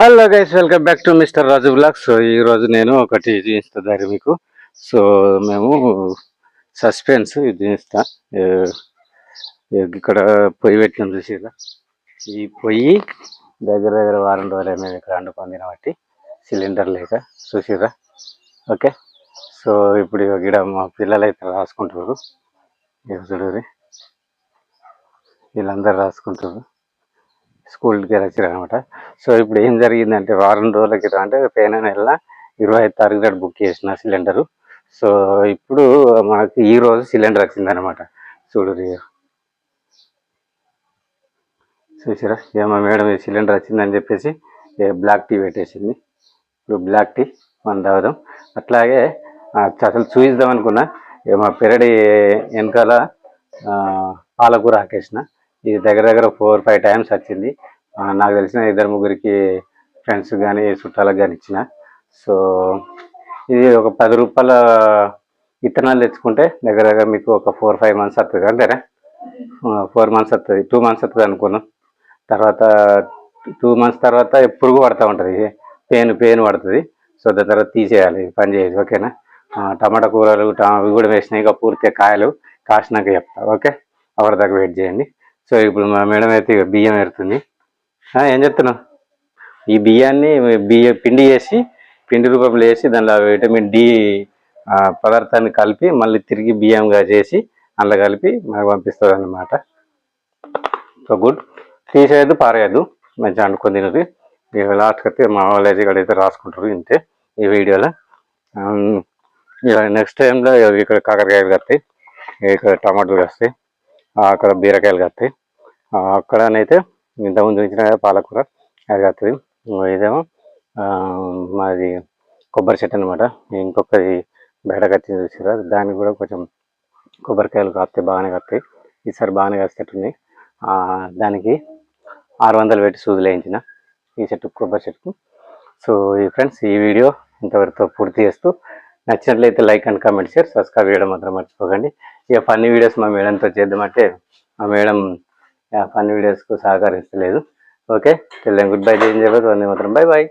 Hello guys, welcome back to mister Raju blog. So ఈరోజు నేను ఒకటి చూపిస్తాను మీకు. సో మేము సస్పెన్స్ ఇది చూపిస్తా. ఇక్కడ పొయ్యి పెట్టినాం చూసిరా. ఈ పొయ్యి దగ్గర దగ్గర వారం రోజులు మేము ఇక్కడ వండుకొని బట్టి సిలిండర్ లేక చూసిరా. ఓకే, సో ఇప్పుడు ఇక్కడ మా పిల్లలు అయితే రాసుకుంటారు. చూడండి, వీళ్ళందరూ రాసుకుంటారు, స్కూల్కి వచ్చారు అనమాట. సో ఇప్పుడు ఏం జరిగిందంటే వారం రోజుల క్రితం అంటే పోయిన నెల 25వ తారీఖు నాడు బుక్ చేసిన సిలిండరు. సో ఇప్పుడు మనకి ఈ రోజు సిలిండర్ వచ్చిందనమాట. చూసారా, ఏమో మేడం ఈ సిలిండర్ వచ్చిందని చెప్పేసి బ్లాక్ టీ పెట్టేసింది. ఇప్పుడు బ్లాక్ టీ మనం తాగుదాం. అట్లాగే అసలు చూయిద్దాం అనుకున్నా, మా పెరడి వెనకాల పాలకూర ఆకేసిన. ఇది దగ్గర దగ్గర 4-5 టైమ్స్ వచ్చింది. నాకు తెలిసిన 2-3 ఫ్రెండ్స్ కానీ చుట్టాలకు కానీ ఇచ్చిన. సో ఇది ఒక 10 రూపాయల విత్తనాలు తెచ్చుకుంటే దగ్గర దగ్గర మీకు ఒక 4-5 మంత్స్ వస్తుంది. అంతేనా? 4 మంత్స్ వస్తుంది, 2 మంత్స్ వస్తుంది అనుకున్నాం. తర్వాత 2 మంత్స్ తర్వాత పురుగు పడుతూ ఉంటుంది, పేను పడుతుంది. సో దాని తర్వాత తీసేయాలి, పని చేయదు. ఓకేనా? టమాటా కూరలు అవి కూడా వేసినాయి. ఇక పూర్తిగా కాయలు కాసినాక చెప్తా. ఓకే, అప్పటిదాకా వెయిట్ చేయండి. సో ఇప్పుడు మా మేడం అయితే బియ్యం ఏరుతుంది. ఏం చెప్తున్నావు? ఈ బియ్యాన్ని పిండి చేసి, పిండి రూపంలో వేసి దానిలో విటమిన్ డి పదార్థాన్ని కలిపి మళ్ళీ తిరిగి బియ్యంగా చేసి అందులో కలిపి మనకు పంపిస్తుంది అన్నమాట. సో గుడ్, తీసేయద్దు, పారేయద్దు, మంచిగా అనుకుని తినది. లాస్ట్కి అయితే మా వాళ్ళైతే ఇక్కడైతే రాసుకుంటారు ఇంతే ఈ వీడియోలో. నెక్స్ట్ టైంలో ఇక్కడ కాకరకాయలు కత్తాయి, ఇక్కడ టమాటాలు వస్తాయి, అక్కడ బీరకాయలు కత్తాయి, అక్కడనైతే ఇంతకుముందు ఇచ్చిన పాలకూర అది కత్తుంది. ఇదేమో మాది కొబ్బరి చెట్టు అనమాట. ఇంకొకది బయట కత్తి చూసారా, దానికి కూడా కొంచెం కొబ్బరికాయలు కాస్తాయి, బాగానే కత్తాయి. ఈసారి బాగానే కాస్తేట్టున్నాయి. దానికి 600 పెట్టి సూదులు వేయించిన ఈ చెట్టు, కొబ్బరి చెట్టుకు. సో ఈ ఫ్రెండ్స్, ఈ వీడియో ఇంతవరకు పూర్తి చేస్తూ నచ్చినట్లయితే like and comment, share, subscribe చేయడం మాత్రం మర్చిపోకండి. ఇక ఫన్నీ వీడియోస్ మా మేడంతో చేద్దామంటే మా మేడం ఫన్నీ వీడియోస్కు సహకరిస్తలేదు. ఓకే, గుడ్ బై, జై హింద్, వందే మాతరం, బై బాయ్.